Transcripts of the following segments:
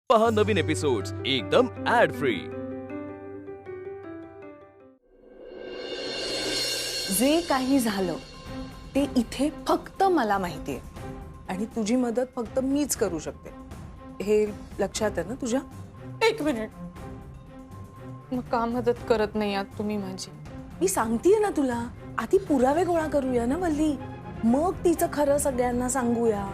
पहा नवीन एपिसोड्स एकदम add free. जे काही झालं ते इथे फक्त मला माहिती आहे आणि तुझी मदत फक्त मीच करू शकते, हे लक्षात आहे ना तुझ्या? एक मिनिट, मग का मदत करत नाही आहात तुम्ही माझी? मी सांगतेय ना तुला, आधी पुरावे गोळा करूया ना वल्ली, मग तिचं खरं सगळ्यांना सांगूया।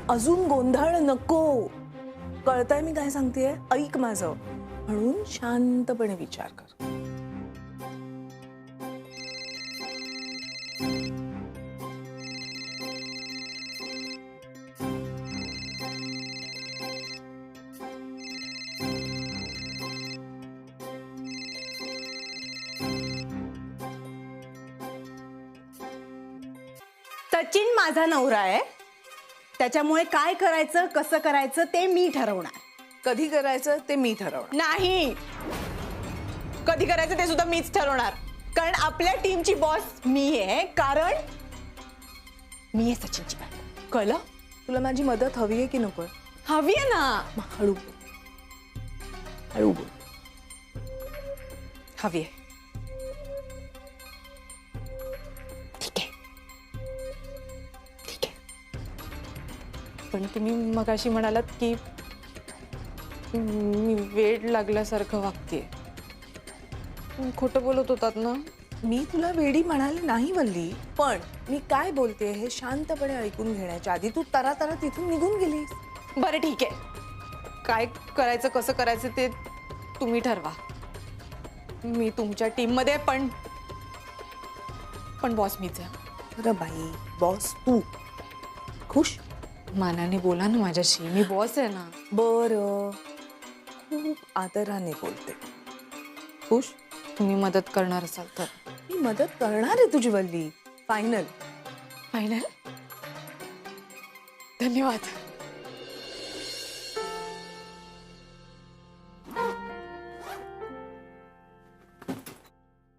अजून गोंधळ नको, कळतंय मी काय सांगतेय? ऐक माझं, म्हणून शांतपणे विचार कर। सचिन माझा नवरा आहे, त्याच्यामुळे काय करायचं कसं करायचं ते मी ठरवणार। कधी करायचं ते मी ठरवणार नाही, कधी करायचं ते सुद्धा मीच ठरवणार, कारण आपल्या टीमची बॉस मी आहे, कारण मी आहे सचिनची बायको। कळलं? तुला माझी मदत हवी आहे की नको? हवी आहे ना। हळू हळू बोल। हवी आहे। पण तुम्ही मगाशी म्हणालात की मी वेड लागल्यासारखं वागतेय, खोटं बोलत होतात ना? मी तुला वेडी म्हणाले नाही वल्ली, पण मी काय बोलते हे शांतपणे ऐकून घेण्याच्या आधी तू तरा तिथून निघून गेलीस। बरं ठीक आहे, काय करायचं कसं करायचं ते तुम्ही ठरवा, मी तुमच्या टीम मध्ये पण बॉस मीच आहे। अरे बाई, बॉस तू? खुश? मानाने बोला ना माझ्याशी, मी बॉस आहे ना। बरं, खूप आदराने बोलते। खुश? तुम्ही मदत करणार असाल तर मी मदत करणार आहे तुझी वल्ली। फायनल? फायनल? धन्यवाद।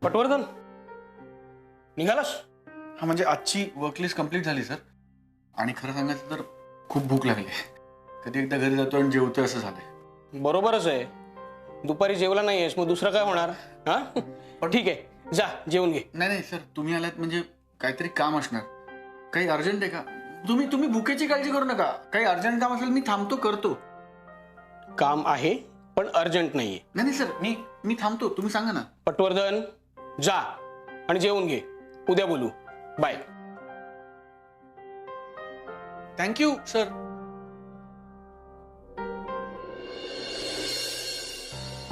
पटवर्धन निघालास? हा, म्हणजे आजची वर्कलिस्ट कंप्लीट झाली सर, आणि खरं सांगायचं तर खूप भूक लागली। कधी एकदा घरी जातो आणि जेवतोय असं झालंय। बरोबरच आहे, दुपारी जेवला नाहीयेस मग दुसरं काय होणार? हा ठीक आहे, जा जेवून घे। नाही सर, तुम्ही आलात म्हणजे काहीतरी काम असणार। काही अर्जंट आहे का? तुम्ही भुकेची काळजी करू नका, काही अर्जंट काम असेल मी थांबतो, करतो। काम आहे पण अर्जंट नाहीये। नाही सर, मी थांबतो, तुम्ही सांगा ना। पटवर्धन जा आणि जेवून घे, उद्या बोलू, बाय। Thank you sir.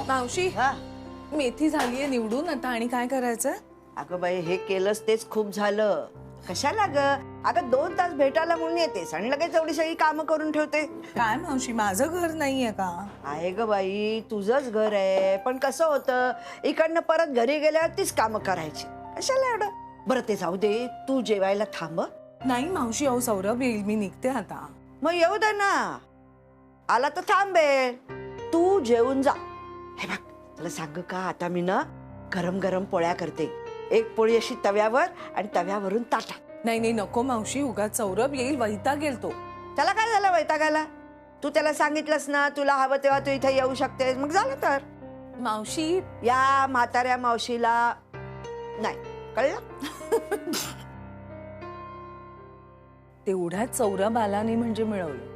मावशी, मेथी झालीये निवडून आता, आणि काय करायचं? अगं बाई, हे केलंस तेच खूप झालं, कशाला ग? अगं 2 तास भेटायला म्हणून येतेस आणि लगेच एवढी सगळी कामं करून ठेवते। काय मावशी, माझं घर नाहीये का? आहे ग बाई, तुझंच घर आहे, पण कसं होतं इकडनं परत घरी गेल्यावर तीच कामं करायची, कशाला एवढं? बरं ते जाऊ दे, तू जेवायला थांब। नाही मावशी, अहो सौरभ येईल, मी निघते आता। मग येऊ दे ना, आला तर थांबेल, तू जेवून जा। हे बघ, तुला सांग का, आता मी ना गरम गरम पोळ्या करते, एक पोळी अशी तव्यावर आणि तव्यावरून ताटात। नाही नको मावशी, उगाच सौरभ येईल, वैताग गेल तो। त्याला काय झालं वैतागायला? तू त्याला सांगितलंस ना तुला हवं तेव्हा तू इथे येऊ शकतेस, मग झालं तर। मावशी, या म्हाताऱ्या मावशीला नाही कळलं? तेवढ्यात सौरभ आला नाही म्हणजे मिळवलं।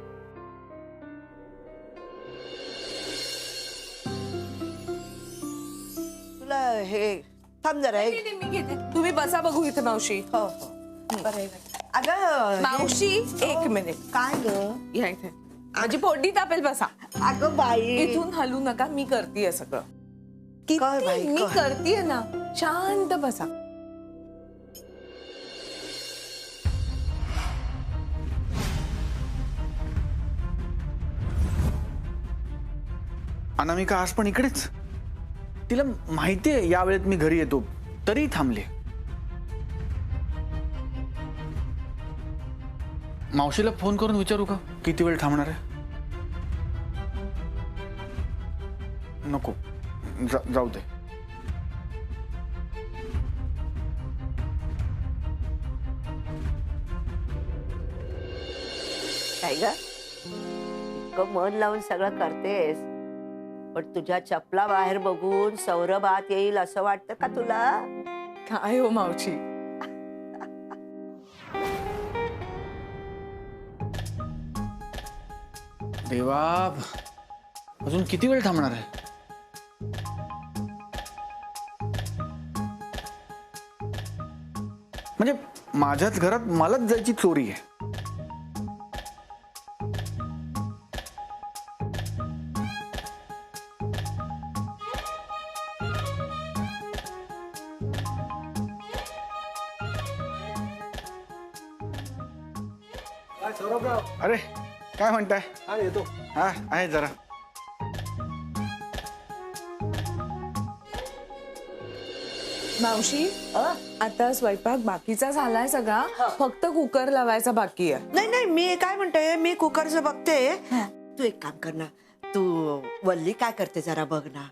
तुला हे थांब जरा मी घेते, तुम्ही बसा बघू इथे मावशी। हो हो बरं अगं मावशी एक मिनिट, काय ग? या इथे, माझी पोटी तापेल, बसा। अगं बाई, इथून हलू नका, मी करतीये सगळं। कर बाई, मी कर. करतीये ना, शांत बसा। अनामिका आज पण इकडेच? तिला माहितीये या वेळेत मी घरी येतो, तरी थांबले। मावशीला फोन करून विचारू का किती वेळ थांबणार आहे? नको, जाऊ दे। काय ग इतकं मन लावून सगळं करतेस पण तुझ्या चपला बाहेर बघून सौरभ आत येईल असं वाटतं का तुला? काय हो मावशी, देवा, अजून किती वेळ थांबणार आहे? म्हणजे माझ्याच घरात मलाच जायची चोरी आहे. अरे काय म्हणताय? हा येतो. हा आहे जरा. मावशी आता स्वयंपाक बाकीचा झालाय सगळा, फक्त कुकर लावायचा बाकी आहे. नाही नाही मी काय म्हणते मी कुकरचं बघते. तू एक काम कर ना तू वल्ली काय करते जरा बघ ना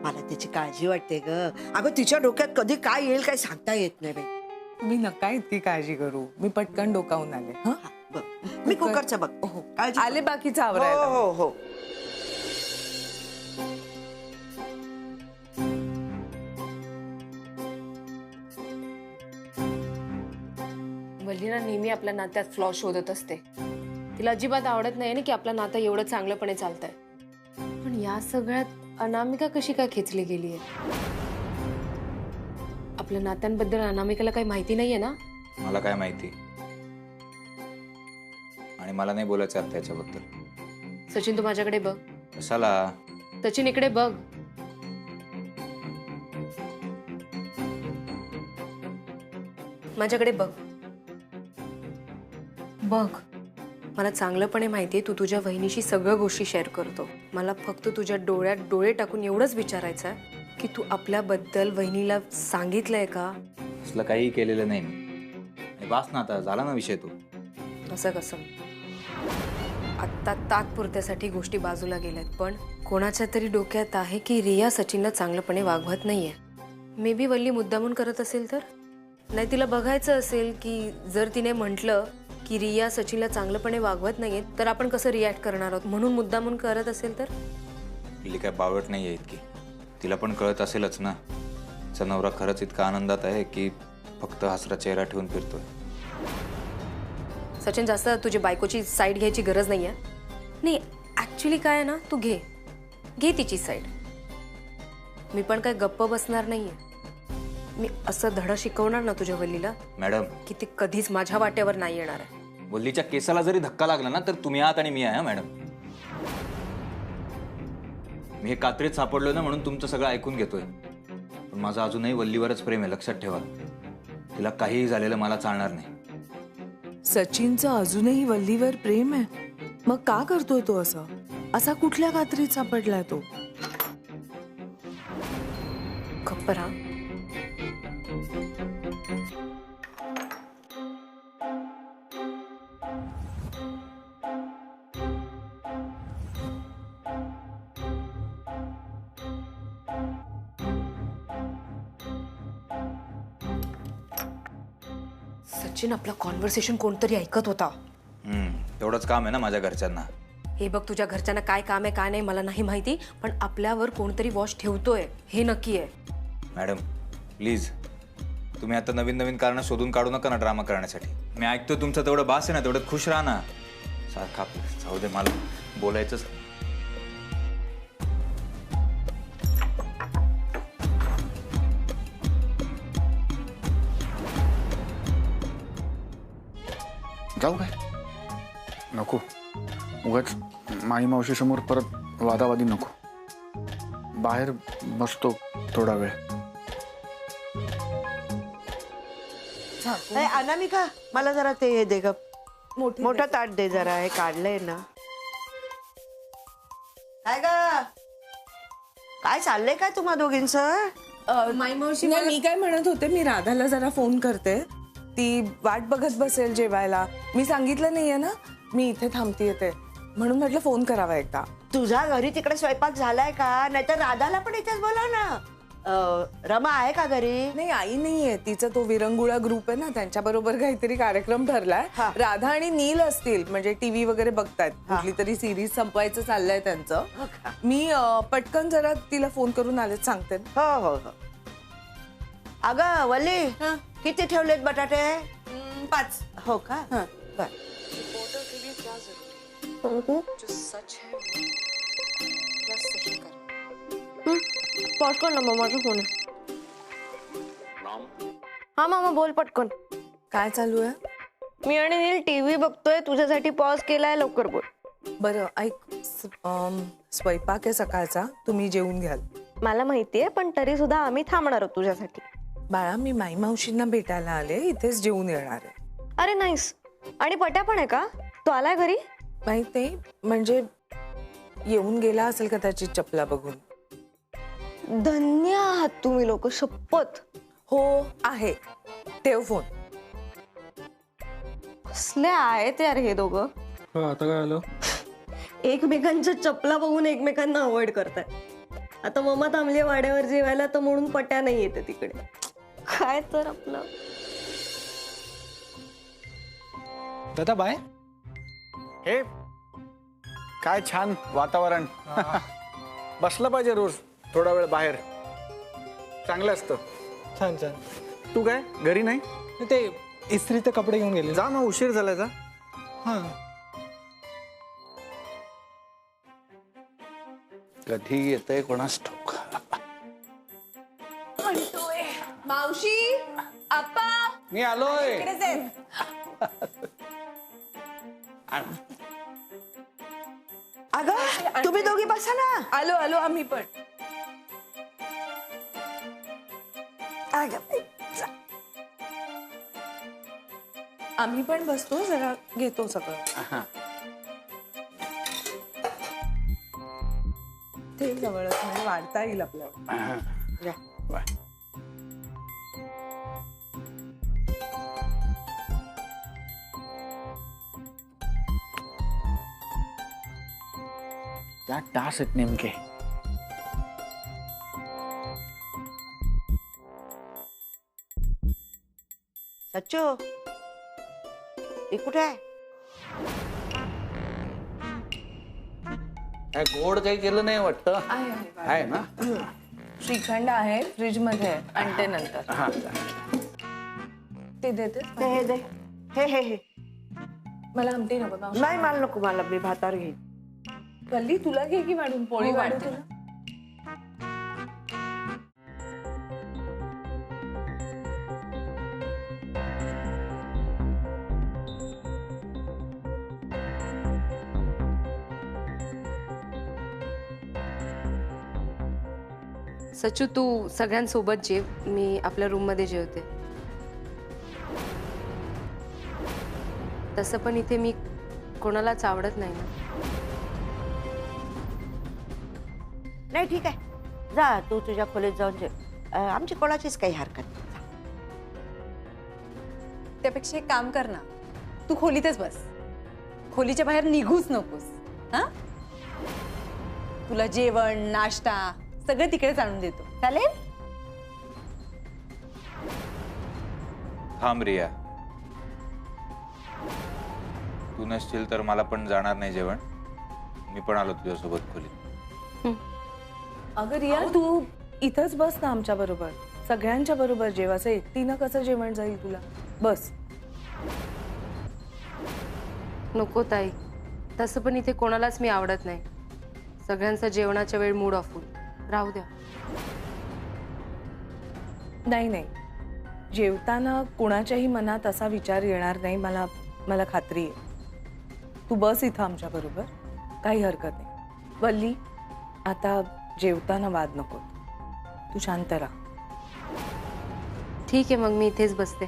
मला त्याची काळजी वाटते ग. अगं तिच्या डोक्यात कधी काय येईल काय सांगता येत नाही बाई. तुम्ही नका इतकी काळजी करू, मी पटकन डोकावून आले. हा, बघ मी कुकरचं बघ. काळजी आले बाकीचं हो आवरायला. हो हो. वल्लीना नेहमी आपल्या नात्यात फ्लॉ शोधत असते. तिला अजिबात आवडत नाही ना की आपलं नातं एवढं चांगलंपणे चालतंय. पण या सगळ्यात अनामिका कशी काय खेचली गेलीये? आपल्या नात्यांबद्दल अनामिकाला काही माहिती नाहीये ना? मला काय माहिती आणि मला नाही बोलायचं आता त्याच्याबद्दल. सचिन तू माझ्याकडे बघ. कशाला? सचिन इकडे बघ. माझ्याकडे बघ. बघ मला चांगलंपणे माहितीये तू तुझ्या वहिनीशी सगळ्या गोष्टी शेअर करतो. मला फक्त तुझ्या डोळ्यात डोळे टाकून एवढंच विचारायचं आहे की तू आपल्याबद्दल वहिनीला सांगितलंय का? असलं काही केलेलं नाही मी. वास ना आता झाला ना विषय तो. असं कसं? आत्ता तात्पुरत्यासाठी गोष्टी बाजूला गेल्यात पण कोणाच्या तरी डोक्यात आहे की रिया सचिनला चांगलंपणे वागवत नाहीये. मे बी वल्ली मुद्दामून करत असेल तर? नाही तिला बघायचं असेल की जर तिने म्हटलं की रिया सचिनला चांगलंपणे वागवत नाहीये तर आपण कसं रिॲक्ट करणार आहोत म्हणून मुद्दामून करत असेल तर? तिला काय बावळट नाही आहे इतकी. तिला पण कळत असेलच ना तिचा नवरा खरंच इतका आनंदात आहे की फक्त हसरा चेहरा ठेवून फिरतोय. सचिन जास्त तुझी बायकोची साईड घ्यायची गरज नाहीये. नाही ॲक्च्युली काय आहे ना तू घे तिची साईड. मी पण काय गप्प बसणार नाहीये. मी असं धडा शिकवणार ना तुझ्या वल्लीला मॅडम की ती कधीच माझ्या वाट्यावर नाही येणार आहे. वल्लीच्या केसाला जरी धक्का लागला ना तर तुम्ही आहात आणि मी आहे. मॅडम मी हे कात्रीत सापडलो ना म्हणून तुमचं सगळं ऐकून घेतोय. पण माझं अजूनही वल्लीवरच प्रेम आहे, लक्षात ठेवा. तिला काहीही झालेलं मला चालणार नाही. सचिनचं अजूनही वल्लीवर प्रेम आहे, मग का करतोय तो असं? असा कुठल्या कात्रीत सापडलाय तो? गप्प राहा. सचिन आपलं कॉन्व्हर्सेशन कोणतरी ऐकत होता. तेवढंच काम आहे ना माझ्या घरच्यांना. हे बघ तुझ्या घरच्यांना काय काम आहे काय नाही मला नाही माहिती पण आपल्यावर कोणतरी वॉच ठेवतोय हे नक्की आहे. मॅडम प्लीज तुम्ही आता नवीन नवीन कारणं शोधून काढू नका ना ड्रामा करण्यासाठी. मी ऐकतो तुमचं तेवढं बास आहे ना, तेवढं खुश राहा ना. सारखा आपलं जाऊ दे, मला बोलायचंच. जाऊ काय? नको उगाच माई मावशी समोर परत वादावादी नको. बाहेर बसतो थोडा वेळ. अनामिका मला जरा ते हे दे ग. मोठं ताट दे जरा. हे काढलंय ना. काय ग काय चाललंय काय तुम्हा दोघींचं? नाही, मी काय म्हणत होते, मी राधाला जरा फोन करते. ती वाट बघत बसेल जेवायला. मी सांगितलं नाहीये ना मी इथे थांबते येते म्हणून म्हटलं फोन करावा एकदा. तुझ्या घरी तिकडे स्वयंपाक झालाय का? नाहीतर राधाला पण इथेच बोला ना. रमा आहे का घरी? नाही आई नाहीये, तिचा तो विरंगुळा ग्रुप आहे ना, त्यांच्या बरोबर काहीतरी कार्यक्रम ठरलाय. हा. राधा आणि नील असतील, म्हणजे टीव्ही वगैरे बघतायत, कुठली तरी सिरीज संपवायचं चाललंय त्यांचं. मी पटकन जरा तिला फोन करून आलेच सांगते. हो हो हो. अगं वल्ली, किती ठेवलेत बटाटे? 5. हो का? बर. पॉज कर ना मामाचा फोन आहे. हा मामा बोल पटकन. काय चालू आहे? मी आणि नील टीव्ही बघतोय, तुझ्यासाठी पॉज केलाय, लवकर बोल. बरं ऐक, स्वयंपाक आहे सकाळचा, तुम्ही जेवून घ्याल. मला माहितीये, पण तरी सुद्धा आम्ही थांबणार आहोत तुझ्यासाठी. बाळा, मी माई मावशींना भेटायला आले, इथेच जेवून येणार आहे. अरे नाईस. आणि पट्या पण आहे का? तो आलाय घरी? माहित नाही, म्हणजे येऊन गेला असेल कदाचित चपला बघून. धन्य आहात तुम्ही लोक, शपथ. हो आहे, ठेव फोन. कसले आहेत यार हे दोघं. आता काय आलं? एकमेकांच्या चपला बघून एकमेकांना अवॉइड करताय. आता मम्मा थांबली वाड्यावर जेवायला, तर म्हणून पट्या नाही येते तिकडे. काय तर आपलं. दादा बाय. हे काय छान वातावरण. बसलं पाहिजे रोज थोडा वेळ बाहेर, चांगलं असतं. छान छान. तू काय घरी नाही? ते इस्त्रीचे कपडे घेऊन गेले. जा मग, उशीर झालाय जा. हा. कधी येतंय कोणास ठाऊक. मावशी, आप्पा, मी आलोय. अगं तुम्ही दोघी बसा ना. आलो आलो आम्ही पण. आम्ही पण बसतो, जरा घेतो सगळं. ते जवळच, म्हणजे वाढता येईल आपल्याला. त्या तास आहेत नेमके. सच्चू, ती कुठे आहे? काय गोड काही केलं नाही वाटतं. आहे ना? श्रीखंड आहे, फ्रीज मध्ये आहे, आणते नंतर. हा. ते देते. हे दे. हे मला आमटी नको ना. नाही, मला नको, मला मी भातावर घेईन. वल्ली, तुला घे की वाढून, पोळी वाढू तुला. सच्चू, तू सगळ्यांसोबत जेव, मी आपल्या रूम मध्ये जेवते. तसं पण इथे मी कोणालाच आवडत नाही ना. नाही ठीक आहे, जा तू तुझ्या खोलीत जाऊन जेव. आमची कोणाचीच काही हरकत नाही. त्यापेक्षा एक काम कर ना, तू खोलीतच बस, खोलीच्या बाहेर निघूच नकोस. हा, तुला जेवण नाश्ता सगळं तिकडेच आणून देतो, चालेल? थांब रिया, तू नसशील तर मला पण जाणार नाही जेवण. मी पण आलो तुझ्यासोबत खोलीत. अगं रिया, तू इथंच बस ना आमच्या बरोबर, सगळ्यांच्या बरोबर जेव. असं एकटीनं कसं जेवण जाईल तुला? बस. नको ताई, तसं पण इथे कोणालाच मी आवडत नाही. सगळ्यांचा जेवणाच्या वेळ मूड ऑफ होईल, राहू द्या. नाही नाही, जेवताना कुणाच्याही मनात असा विचार येणार नाही, मला खात्री आहे. तू बस इथं आमच्या बरोबर, काही हरकत नाही. वल्ली, आता जेवताना वाद नको, तू शांत राहा. ठीक आहे, मग मी इथेच बसते.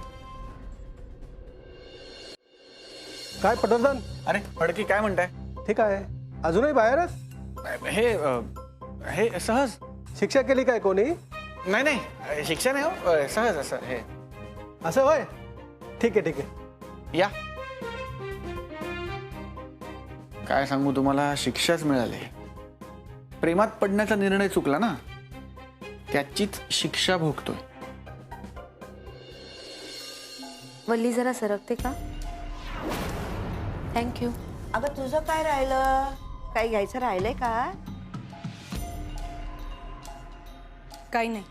काय पटवर्धन? अरे फडकी, काय म्हणताय? ठीक आहे, अजूनही बाहेरच? हे सहज. शिक्षा केली काय कोणी? नाही नाही, शिक्षा नाही हो, सहज असं. हे असं होय? ठीक आहे ठीक आहे, या. काय सांगू तुम्हाला, शिक्षाच मिळाली. प्रेमात पडण्याचा निर्णय चुकला ना. त्याचीच शिक्षा भोगतोय. वल्ली जरा सरकते का? थँक्यू. अगं तुझं काय राहिलं? काही घ्यायचं राहिलंय का? काही नाही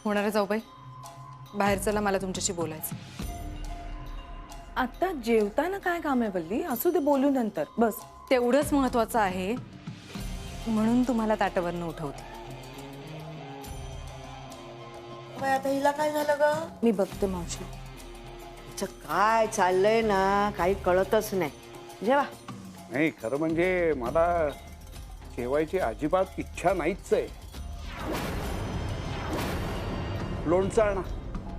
होणार आहे जाऊबाई. बाहेर चला, मला तुमच्याशी बोलायचं. आता जेवताना काय काम आहे वल्ली? असू दे, बोलू नंतर. बस. तेवढंच महत्वाचं आहे म्हणून तुम्हाला ताटावरनं उठवते. बाई, आता हिला काय झालं ग? मी बघते मावशी. तिचं काय चाललंय ना काही कळतच नाही. जेवा. नाही, खरं म्हणजे मला जेवायची अजिबात इच्छा नाहीच आहे. लोणचं आणा.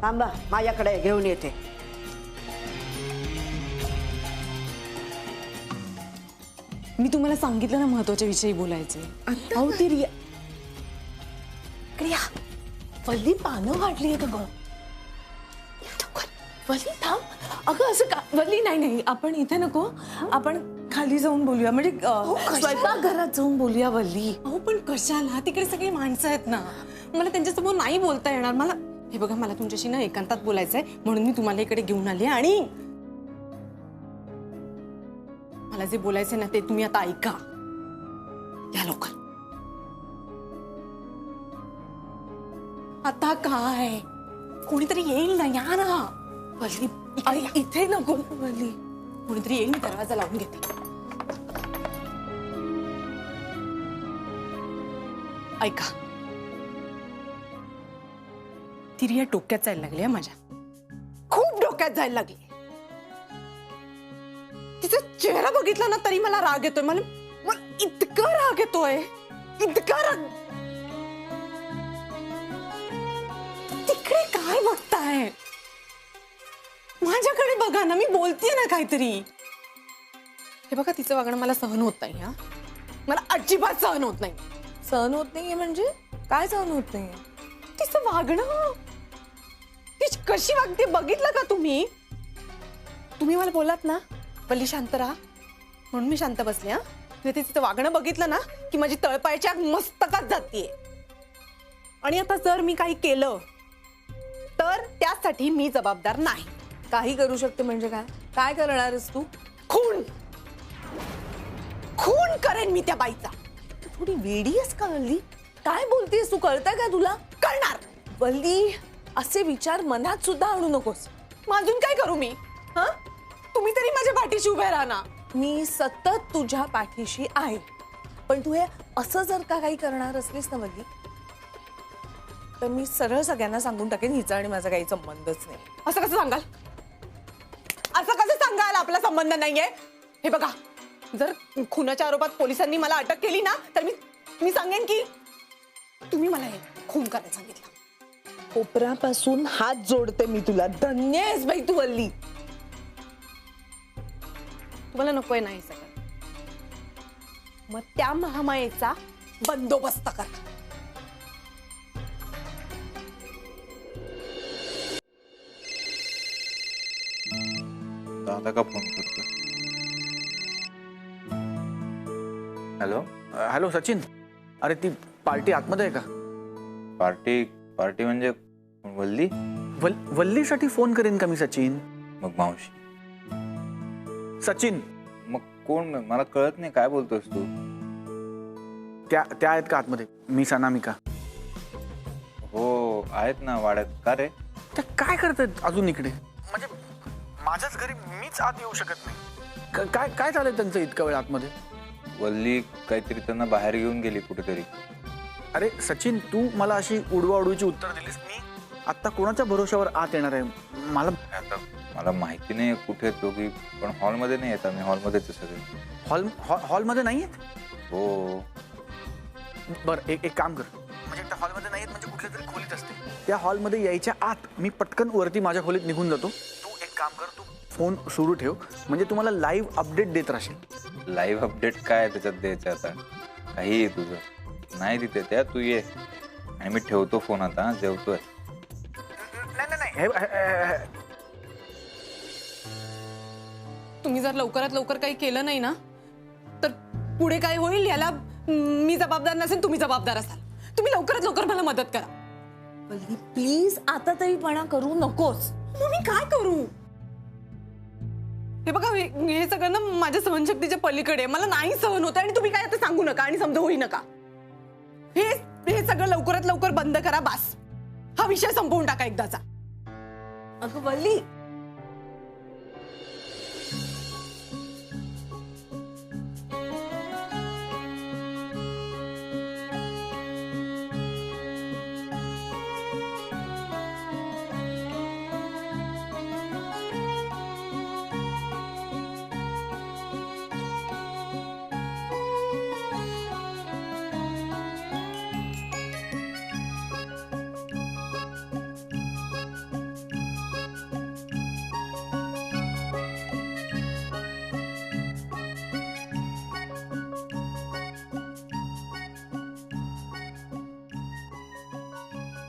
थांबा, माझ्याकडे घेऊन येते. मी तुम्हाला सांगितलं ना महत्वाच्या विषयी बोलायचे. अहो ती रिया रिया वल्ली पानं वाढली आहे ग. वल्ली थांब. अगं असं का? वल्ली नाही नाही, आपण इथे नको, आपण खाली जाऊन बोलूया. म्हणजे स्वयंपाकघरात जाऊन बोलूया वल्ली. अहो पण कशाला? तिकडे सगळी माणसं आहेत ना, मला त्यांच्यासमोर नाही बोलता येणार. मला हे बघा, मला तुमच्याशी ना एकांतात बोलायचंय म्हणून मी तुम्हाला इकडे घेऊन आली. आणि मला जे बोलायचंय ना ते तुम्ही आता ऐका. या लवकर. आता काय? कोणीतरी येईल ना, या ना. वल्ली इथे नको वल्ली. कोणीतरी येईल, मी दरवाजा लावून घेते. ऐका, ती रिया डोक्यात जायला लागली आहे माझ्या. खूप डोक्यात जायला लागली. तिचा चेहरा बघितला ना तरी मला राग येतोय. मला इतका राग येतोय, इतका राग. तिकडे काय बघताय? माझ्याकडे बघा ना, मी बोलतेय ना काहीतरी. हे बघा, तिचं वागणं मला सहन होत नाही. हा, मला अजिबात सहन होत नाही. सहन होत नाहीये म्हणजे काय सहन होत नाहीये? तिचं वागणं, ती कशी वागते बघितलं का तुम्ही? तुम्ही मला बोलात ना वल्ली शांत राहा, म्हणून मी शांत बसले. हा, तिचं वागणं बघितलं ना की माझी तळपायाच्या मस्तकात जातीये. आणि आता जर मी काही केलं तर त्यासाठी मी जबाबदार नाही. काही करू शकते म्हणजे काय? काय करणार आहेस तू? खून खून करेन मी त्या बाईचा. तू थोडी वेडी आहेस का वल्ली? काय बोलतेस तू? कळतंय का तुला? करणार. वल्ली असे विचार मनात सुद्धा आणू नकोस. अजून काय करू मी? हा, तुम्ही तरी माझ्या पाठीशी उभे राहा ना. मी सतत तुझ्या पाठीशी आहे, पण तू हे असं जर का काही करणार असलीस ना वल्ली, तर मी सरळ सगळ्यांना सांगून टाकेन हिचा आणि माझा काही संबंधच नाही. असं कसं सांगाल? असं कसं सांगाल आपला संबंध नाहीये? हे बघा, जर खुनाच्या आरोपात पोलिसांनी मला अटक केली ना तर मी सांगेन की तुम्ही मला हे खून करायला सांगितलं. कोपऱ्यापासून हात जोडते मी तुला. धन्य आहेस बाई तू वल्ली. तुम्हाला नकोय नाही सगळं, मग त्या महामायेचा बंदोबस्त करा. दादा का फोन करतो? हॅलो. हॅलो सचिन, अरे ती पार्टी आतमध्ये आहे का? पार्टी पार्टी म्हणजे वल्ली? वल्लीसाठी फोन करेन का मी सचिन? मग मावशी? सचिन मग कोण? मला कळत नाही काय बोलतोस तू. त्या आहेत का आतमध्ये? मी अनामिका. हो आहेत ना वाड्यात. का रे? त्या काय करतात अजून इकडे? म्हणजे माझ्याच घरी मीच आत येऊ शकत नाही. काय काय चाललंय त्यांचं इतका वेळ आतमध्ये? वल्ली काहीतरी त्यांना बाहेर घेऊन गेली कुठेतरी. अरे सचिन, तू मला अशी उडवाउडवीची उत्तर दिलीस. मी आता कोणाच्या भरोश्यावर आत येणार आहे? मला माहिती नाही कुठे दोघी, पण हॉलमध्ये नाही येत. आम्ही हॉलमध्येच सगळे. हॉलमध्ये नाही आहेत? हो. बरं, एक काम कर. म्हणजे त्या हॉलमध्ये नाही आहेत म्हणजे कुठल्या तरी खोलीत असते. त्या हॉलमध्ये यायच्या आत मी पटकन वरती माझ्या खोलीत निघून जातो. तू एक काम कर, तू फोन सुरू ठेव, म्हणजे तुम्हाला लाईव्ह अपडेट देत राहशील. लाईव्ह अपडेट काय त्याच्यात द्यायचं? आता काही तुझं नाही तिथे. त्या तू ये आणि मी ठेवतो फोन आता. जेवतोय. नाही. तुम्ही जर लवकरात लवकर काही केलं नाही ना तर पुढे काय होईल याला मी जबाबदार नसेल, तुम्ही जबाबदार असाल. तुम्ही लवकरात लवकर मला मदत करा. वल्ली प्लीज आता तरीपणा करू नकोस. मग मी काय करू? हे बघा, हे सगळं ना माझ्या सहनशक्तीच्या पलीकडे आहे. मला नाही सहन होत आणि तुम्ही काय आता सांगू नका आणि समजा होई नका. हे सगळं लवकरात लवकर बंद करा. बास, हा विषय संपवून टाका एकदाचा. अगं वल्ली,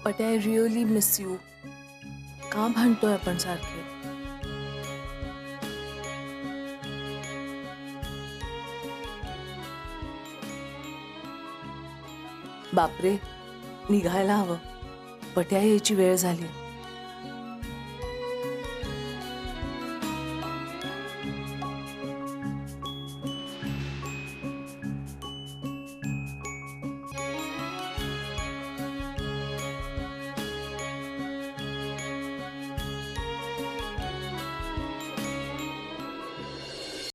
but I really miss you. का भांडतोय आपण सारखे? बापरे, निघायला हवं. पट्या यायची वेळ झाली.